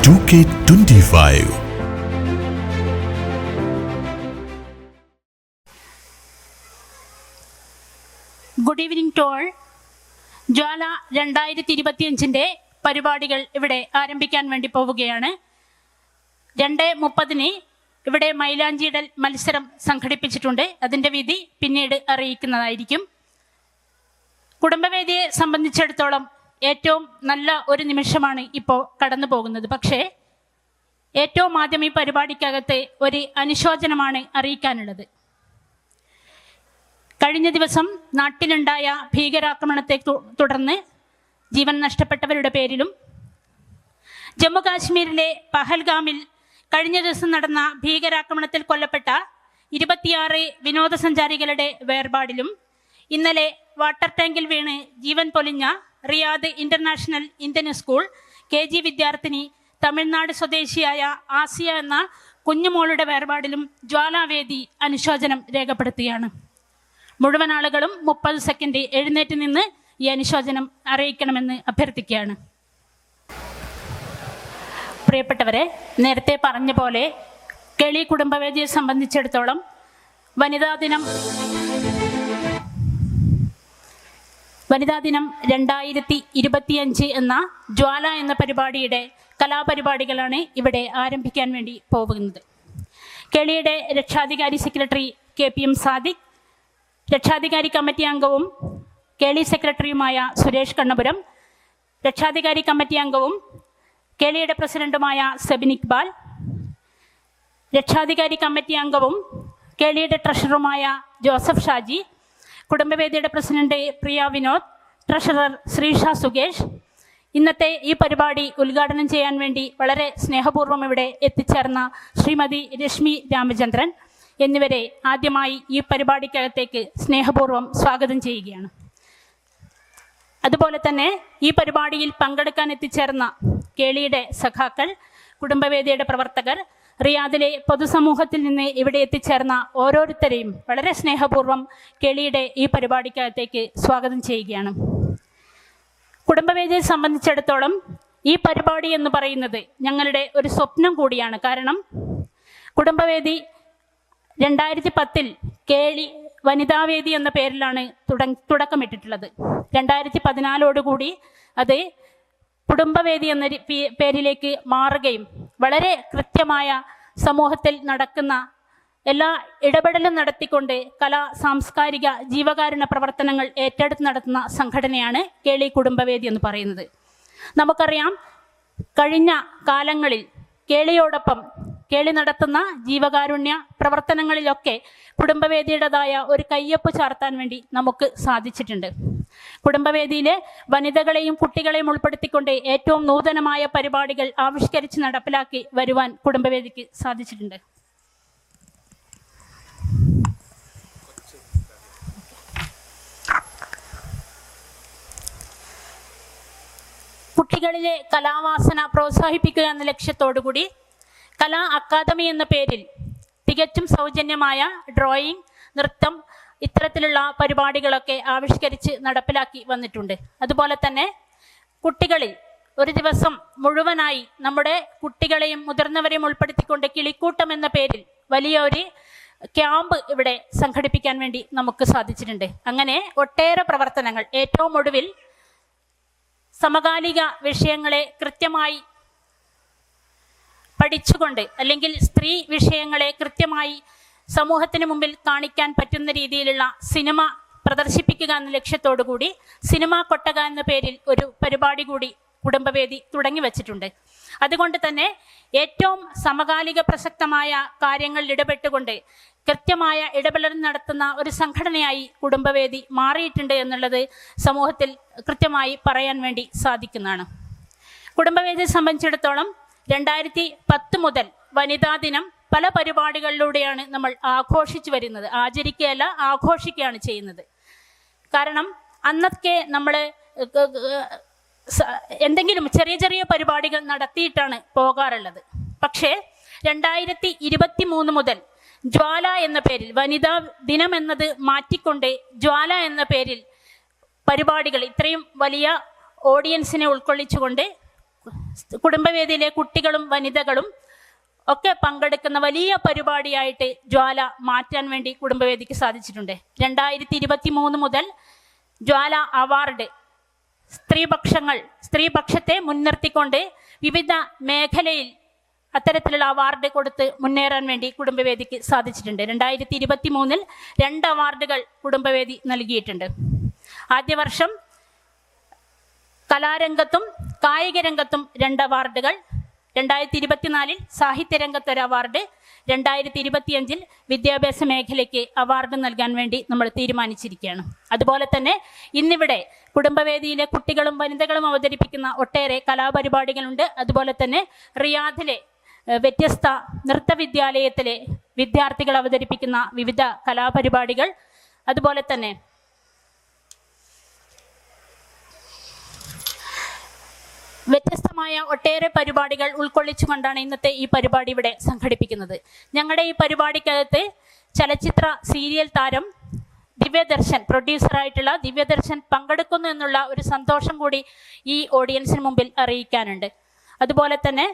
2K25. Good evening to all. Jwala 2025 പരിപാടികൾ ഇവിടെ ആരംഭിക്കാൻ വേണ്ടി പോവുകയാണ്. 2:30 ഇവിടെ മൈലാഞ്ചിയിടൽ മത്സരം സംഘടിപ്പിച്ചിട്ടുണ്ട്. അതിൻ്റെ വിധി പിന്നീട് അറിയിക്കുന്നതായിരിക്കും. കുടുംബവേദിയെ സംബന്ധിച്ചിടത്തോളം ഏറ്റവും നല്ല ഒരു നിമിഷമാണ് ഇപ്പോൾ കടന്നു പോകുന്നത്. പക്ഷേ ഏറ്റവും ആദ്യം ഈ പരിപാടിക്കകത്ത് ഒരു അനുശോചനമാണ് അറിയിക്കാനുള്ളത്. കഴിഞ്ഞ ദിവസം നാട്ടിലുണ്ടായ ഭീകരാക്രമണത്തെ തുടർന്ന് ജീവൻ നഷ്ടപ്പെട്ടവരുടെ പേരിലും ജമ്മു കാശ്മീരിലെ പഹൽഗാമിൽ കഴിഞ്ഞ ദിവസം നടന്ന ഭീകരാക്രമണത്തിൽ കൊല്ലപ്പെട്ട 26 വിനോദസഞ്ചാരികളുടെ വേർപാടിലും ഇന്നലെ വാട്ടർ ടാങ്കിൽ വീണ് ജീവൻ പൊലിഞ്ഞ Riyadh international Indian school KG വിദ്യാർത്ഥിനി തമിഴ്നാട് സ്വദേശിയായ ആസിയ എന്ന കുഞ്ഞുമോളുടെ വേർപാടിലും ജ്വാലാവേദി അനുശോചനം രേഖപ്പെടുത്തുകയാണ്. മുഴുവൻ ആളുകളും 30 സെക്കൻഡ് എഴുന്നേറ്റ് നിന്ന് ഈ അനുശോചനം അറിയിക്കണമെന്ന് അഭ്യർത്ഥിക്കുകയാണ്. പ്രിയപ്പെട്ടവരെ, നേരത്തെ പറഞ്ഞ പോലെ കെളി കുടുംബവേദിയെ സംബന്ധിച്ചിടത്തോളം വനിതാ ദിനം 2025 എന്ന ജ്വാല എന്ന പരിപാടിയുടെ കലാപരിപാടികളാണ് ഇവിടെ ആരംഭിക്കാൻ വേണ്ടി പോകുന്നത്. കെളിയുടെ രക്ഷാധികാരി സെക്രട്ടറി KPM സാദിഖ്, രക്ഷാധികാരി കമ്മിറ്റി അംഗവും കെളി സെക്രട്ടറിയുമായ സുരേഷ് കണ്ണപുരം, രക്ഷാധികാരി കമ്മിറ്റി അംഗവും കെളിയുടെ പ്രസിഡന്റുമായ സെബിൻ ഇക്ബാൽ, രക്ഷാധികാരി കമ്മിറ്റി അംഗവും കെളിയുടെ ട്രഷററുമായ ജോസഫ് ഷാജി, കുടുംബവേദിയുടെ പ്രസിഡന്റ് പ്രിയ വിനോദ്, ട്രഷറർ ശ്രീഷ സുകേഷ്, ഇന്നത്തെ ഈ പരിപാടി ഉദ്ഘാടനം ചെയ്യാൻ വേണ്ടി വളരെ സ്നേഹപൂർവ്വം ഇവിടെ എത്തിച്ചേർന്ന ശ്രീമതി രശ്മി രാമചന്ദ്രൻ എന്നിവരെ ആദ്യമായി ഈ പരിപാടിക്കകത്തേക്ക് സ്നേഹപൂർവ്വം സ്വാഗതം ചെയ്യുകയാണ്. അതുപോലെ തന്നെ ഈ പരിപാടിയിൽ പങ്കെടുക്കാൻ എത്തിച്ചേർന്ന കേളിയുടെ സഖാക്കൾ, കുടുംബവേദിയുടെ പ്രവർത്തകർ, റിയാദിലെ പൊതുസമൂഹത്തിൽ നിന്ന് ഇവിടെ എത്തിച്ചേർന്ന ഓരോരുത്തരെയും വളരെ സ്നേഹപൂർവ്വം കേളിയുടെ ഈ പരിപാടിക്കകത്തേക്ക് സ്വാഗതം ചെയ്യുകയാണ്. കുടുംബവേദിയെ സംബന്ധിച്ചിടത്തോളം ഈ പരിപാടി എന്ന് പറയുന്നത് ഞങ്ങളുടെ ഒരു സ്വപ്നം കൂടിയാണ്. കാരണം കുടുംബവേദി 2010 കേളി വനിതാവേദി എന്ന പേരിലാണ് തുടക്കമിട്ടിട്ടുള്ളത്. 2014 അത് കുടുംബവേദി എന്ന പേരിലേക്ക് മാറുകയും വളരെ കൃത്യമായ സമൂഹത്തിൽ നടക്കുന്ന എല്ലാ ഇടപെടലും നടത്തിക്കൊണ്ട് കലാ സാംസ്കാരിക ജീവകാരുണ്യ പ്രവർത്തനങ്ങൾ ഏറ്റെടുത്ത് നടത്തുന്ന സംഘടനയാണ് കേളി കുടുംബവേദി എന്ന് പറയുന്നത്. നമുക്കറിയാം, കഴിഞ്ഞ കാലങ്ങളിൽ കേളിയോടൊപ്പം കേളി നടത്തുന്ന ജീവകാരുണ്യ പ്രവർത്തനങ്ങളിലൊക്കെ കുടുംബവേദിയുടേതായ ഒരു കയ്യൊപ്പ് ചാർത്താൻ വേണ്ടി നമുക്ക് സാധിച്ചിട്ടുണ്ട്. കുടുംബവേദിയിലെ വനിതകളെയും കുട്ടികളെയും ഉൾപ്പെടുത്തിക്കൊണ്ട് ഏറ്റവും നൂതനമായ പരിപാടികൾ ആവിഷ്കരിച്ച് നടപ്പിലാക്കി വരുവാൻ കുടുംബവേദിക്ക് സാധിച്ചിട്ടുണ്ട്. കുട്ടികളിലെ കലാവാസന പ്രോത്സാഹിപ്പിക്കുക എന്ന ലക്ഷ്യത്തോടുകൂടി കലാ അക്കാദമി എന്ന പേരിൽ തികച്ചും സൗജന്യമായ ഡ്രോയിങ്, നൃത്തം, ഇത്തരത്തിലുള്ള പരിപാടികളൊക്കെ ആവിഷ്കരിച്ച് നടപ്പിലാക്കി വന്നിട്ടുണ്ട്. അതുപോലെ തന്നെ കുട്ടികളിൽ ഒരു ദിവസം മുഴുവനായി നമ്മുടെ കുട്ടികളെയും മുതിർന്നവരെയും ഉൾപ്പെടുത്തിക്കൊണ്ട് കിളിക്കൂട്ടം എന്ന പേരിൽ വലിയൊരു ക്യാമ്പ് ഇവിടെ സംഘടിപ്പിക്കാൻ വേണ്ടി നമുക്ക് സാധിച്ചിട്ടുണ്ട്. അങ്ങനെ ഒട്ടേറെ പ്രവർത്തനങ്ങൾ, ഏറ്റവും ഒടുവിൽ സമകാലിക വിഷയങ്ങളെ കൃത്യമായി പഠിച്ചുകൊണ്ട്, അല്ലെങ്കിൽ സ്ത്രീ വിഷയങ്ങളെ കൃത്യമായി സമൂഹത്തിന് മുമ്പിൽ കാണിക്കാൻ പറ്റുന്ന രീതിയിലുള്ള സിനിമ പ്രദർശിപ്പിക്കുക എന്ന ലക്ഷ്യത്തോടു കൂടി സിനിമാ കൊട്ടക എന്ന പേരിൽ ഒരു പരിപാടി കൂടി കുടുംബവേദി തുടങ്ങി വച്ചിട്ടുണ്ട്. അതുകൊണ്ട് തന്നെ ഏറ്റവും സമകാലിക പ്രസക്തമായ കാര്യങ്ങളിൽ ഇടപെട്ടുകൊണ്ട് കൃത്യമായ ഇടപെടൽ നടത്തുന്ന ഒരു സംഘടനയായി കുടുംബവേദി മാറിയിട്ടുണ്ട് എന്നുള്ളത് സമൂഹത്തിൽ കൃത്യമായി പറയാൻ വേണ്ടി സാധിക്കുന്നതാണ്. കുടുംബവേദിയെ സംബന്ധിച്ചിടത്തോളം 2010 മുതൽ വനിതാ ദിനം പല പരിപാടികളിലൂടെയാണ് നമ്മൾ ആഘോഷിച്ചു വരുന്നത്. ആചരിക്കുകയല്ല, ആഘോഷിക്കുകയാണ് ചെയ്യുന്നത്. കാരണം അന്നൊക്കെ നമ്മൾ എന്തെങ്കിലും ചെറിയ ചെറിയ പരിപാടികൾ നടത്തിയിട്ടാണ് പോകാറുള്ളത്. പക്ഷേ 2023 മുതൽ ജ്വാല എന്ന പേരിൽ, വനിതാ ദിനം എന്നത് മാറ്റിക്കൊണ്ട് ജ്വാല എന്ന പേരിൽ പരിപാടികൾ ഇത്രയും വലിയ ഓഡിയൻസിനെ ഉൾക്കൊള്ളിച്ചുകൊണ്ട് കുടുംബവേദിയിലെ കുട്ടികളും വനിതകളും ഒക്കെ പങ്കെടുക്കുന്ന വലിയ പരിപാടിയായിട്ട് ജ്വാല മാറ്റാൻ വേണ്ടി കുടുംബവേദിക്ക് സാധിച്ചിട്ടുണ്ട്. 2023 മുതൽ ജ്വാല അവാർഡ് സ്ത്രീപക്ഷത്തെ മുൻനിർത്തിക്കൊണ്ട് വിവിധ മേഖലയിൽ അത്തരത്തിലുള്ള അവാർഡ് കൊടുത്ത് മുന്നേറാൻ വേണ്ടി കുടുംബവേദിക്ക് സാധിച്ചിട്ടുണ്ട്. 2023 2 അവാർഡുകൾ കുടുംബവേദി നൽകിയിട്ടുണ്ട്. ആദ്യ വർഷം കലാരംഗത്തും കായിക രംഗത്തും 2 അവാർഡുകൾ, 2024 സാഹിത്യരംഗത്ത് 1 അവാർഡ്, 2025 വിദ്യാഭ്യാസ മേഖലയ്ക്ക് അവാർഡ് നൽകാൻ വേണ്ടി നമ്മൾ തീരുമാനിച്ചിരിക്കുകയാണ്. അതുപോലെ തന്നെ ഇന്നിവിടെ കുടുംബവേദിയിലെ കുട്ടികളും വനിതകളും അവതരിപ്പിക്കുന്ന ഒട്ടേറെ കലാപരിപാടികളുണ്ട്. അതുപോലെ തന്നെ റിയാദിലെ വ്യത്യസ്ത നൃത്തവിദ്യാലയത്തിലെ വിദ്യാർത്ഥികൾ അവതരിപ്പിക്കുന്ന വിവിധ കലാപരിപാടികൾ, അതുപോലെ തന്നെ വ്യത്യസ്തമായ ഒട്ടേറെ പരിപാടികൾ ഉൾക്കൊള്ളിച്ചുകൊണ്ടാണ് ഇന്നത്തെ ഈ പരിപാടി ഇവിടെ സംഘടിപ്പിക്കുന്നത്. ഞങ്ങളുടെ ഈ പരിപാടിക്കകത്ത് ചലച്ചിത്ര സീരിയൽ താരം ദിവ്യദർശൻ, പ്രൊഡ്യൂസറായിട്ടുള്ള ദിവ്യദർശൻ പങ്കെടുക്കുന്നു എന്നുള്ള ഒരു സന്തോഷം കൂടി ഈ ഓഡിയൻസിന് മുമ്പിൽ അറിയിക്കാനുണ്ട്. അതുപോലെ തന്നെ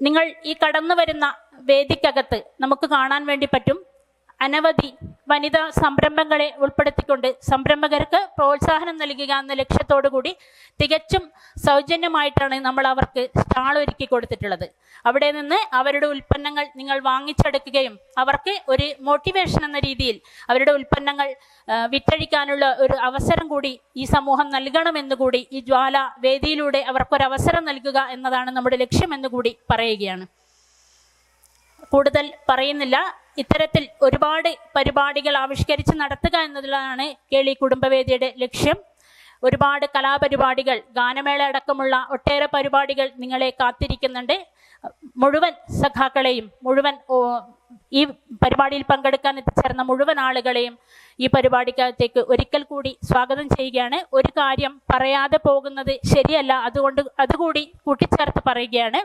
നിങ്ങൾ ഈ കടന്നു വരുന്ന വേദിക്കകത്ത് നമുക്ക് കാണാൻ വേണ്ടി പറ്റും അനവധി വനിതാ സംരംഭങ്ങളെ ഉൾപ്പെടുത്തിക്കൊണ്ട് സംരംഭകർക്ക് പ്രോത്സാഹനം നൽകുക എന്ന ലക്ഷ്യത്തോടു കൂടി തികച്ചും സൗജന്യമായിട്ടാണ് നമ്മൾ അവർക്ക് സ്റ്റാൾ ഒരുക്കി കൊടുത്തിട്ടുള്ളത്. അവിടെ നിന്ന് അവരുടെ ഉൽപ്പന്നങ്ങൾ നിങ്ങൾ വാങ്ങിച്ചെടുക്കുകയും അവർക്ക് ഒരു മോട്ടിവേഷൻ എന്ന രീതിയിൽ അവരുടെ ഉൽപ്പന്നങ്ങൾ വിറ്റഴിക്കാനുള്ള ഒരു അവസരം കൂടി ഈ സമൂഹം നൽകണമെന്നുകൂടി ഈ ജ്വാല വേദിയിലൂടെ അവർക്കൊരവസരം നൽകുക എന്നതാണ് നമ്മുടെ ലക്ഷ്യമെന്ന് കൂടി പറയുകയാണ്. കൂടുതൽ പറയുന്നില്ല. ഇത്തരത്തിൽ ഒരുപാട് പരിപാടികൾ ആവിഷ്കരിച്ച് നടത്തുക എന്നതിലാണ് കേളി കുടുംബവേദിയുടെ ലക്ഷ്യം. ഒരുപാട് കലാപരിപാടികൾ, ഗാനമേള അടക്കമുള്ള ഒട്ടേറെ പരിപാടികൾ നിങ്ങളെ കാത്തിരിക്കുന്നുണ്ട്. മുഴുവൻ സഖാക്കളെയും, മുഴുവൻ ഈ പരിപാടിയിൽ പങ്കെടുക്കാൻ എത്തിച്ചേർന്ന മുഴുവൻ ആളുകളെയും ഈ പരിപാടിക്കകത്തേക്ക് ഒരിക്കൽ കൂടി സ്വാഗതം ചെയ്യുകയാണ്. ഒരു കാര്യം പറയാതെ പോകുന്നത് ശരിയല്ല, അതുകൂടി കൂട്ടിച്ചേർത്ത് പറയുകയാണ്.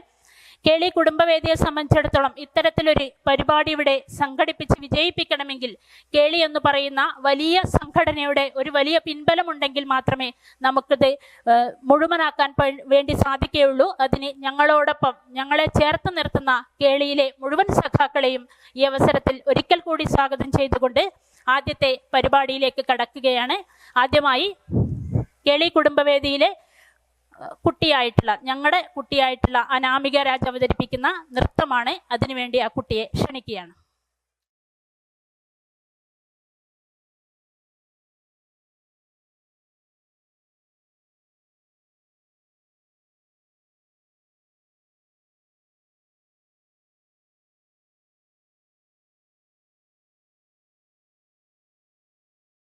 കേളി കുടുംബവേദിയെ സംബന്ധിച്ചിടത്തോളം ഇത്തരത്തിലൊരു പരിപാടി ഇവിടെ സംഘടിപ്പിച്ച് വിജയിപ്പിക്കണമെങ്കിൽ കേളി എന്ന് പറയുന്ന വലിയ സംഘടനയുടെ ഒരു വലിയ പിൻബലമുണ്ടെങ്കിൽ മാത്രമേ നമുക്കിത് മുഴുവനാക്കാൻ വേണ്ടി സാധിക്കുകയുള്ളൂ. അതിന് ഞങ്ങളോടൊപ്പം ഞങ്ങളെ ചേർത്ത് നിർത്തുന്ന കേളിയിലെ മുഴുവൻ സഖാക്കളെയും ഈ അവസരത്തിൽ ഒരിക്കൽ കൂടി സ്വാഗതം ചെയ്തുകൊണ്ട് ആദ്യത്തെ പരിപാടിയിലേക്ക് കടക്കുകയാണ്. ആദ്യമായി കേളി കുടുംബവേദിയിലെ ഞങ്ങളുടെ കുട്ടിയായിട്ടുള്ള അനാമിക രാജ് അവതരിപ്പിക്കുന്ന നൃത്തമാണ്. അതിനുവേണ്ടി ആ കുട്ടിയെ ക്ഷണിക്കുകയാണ്.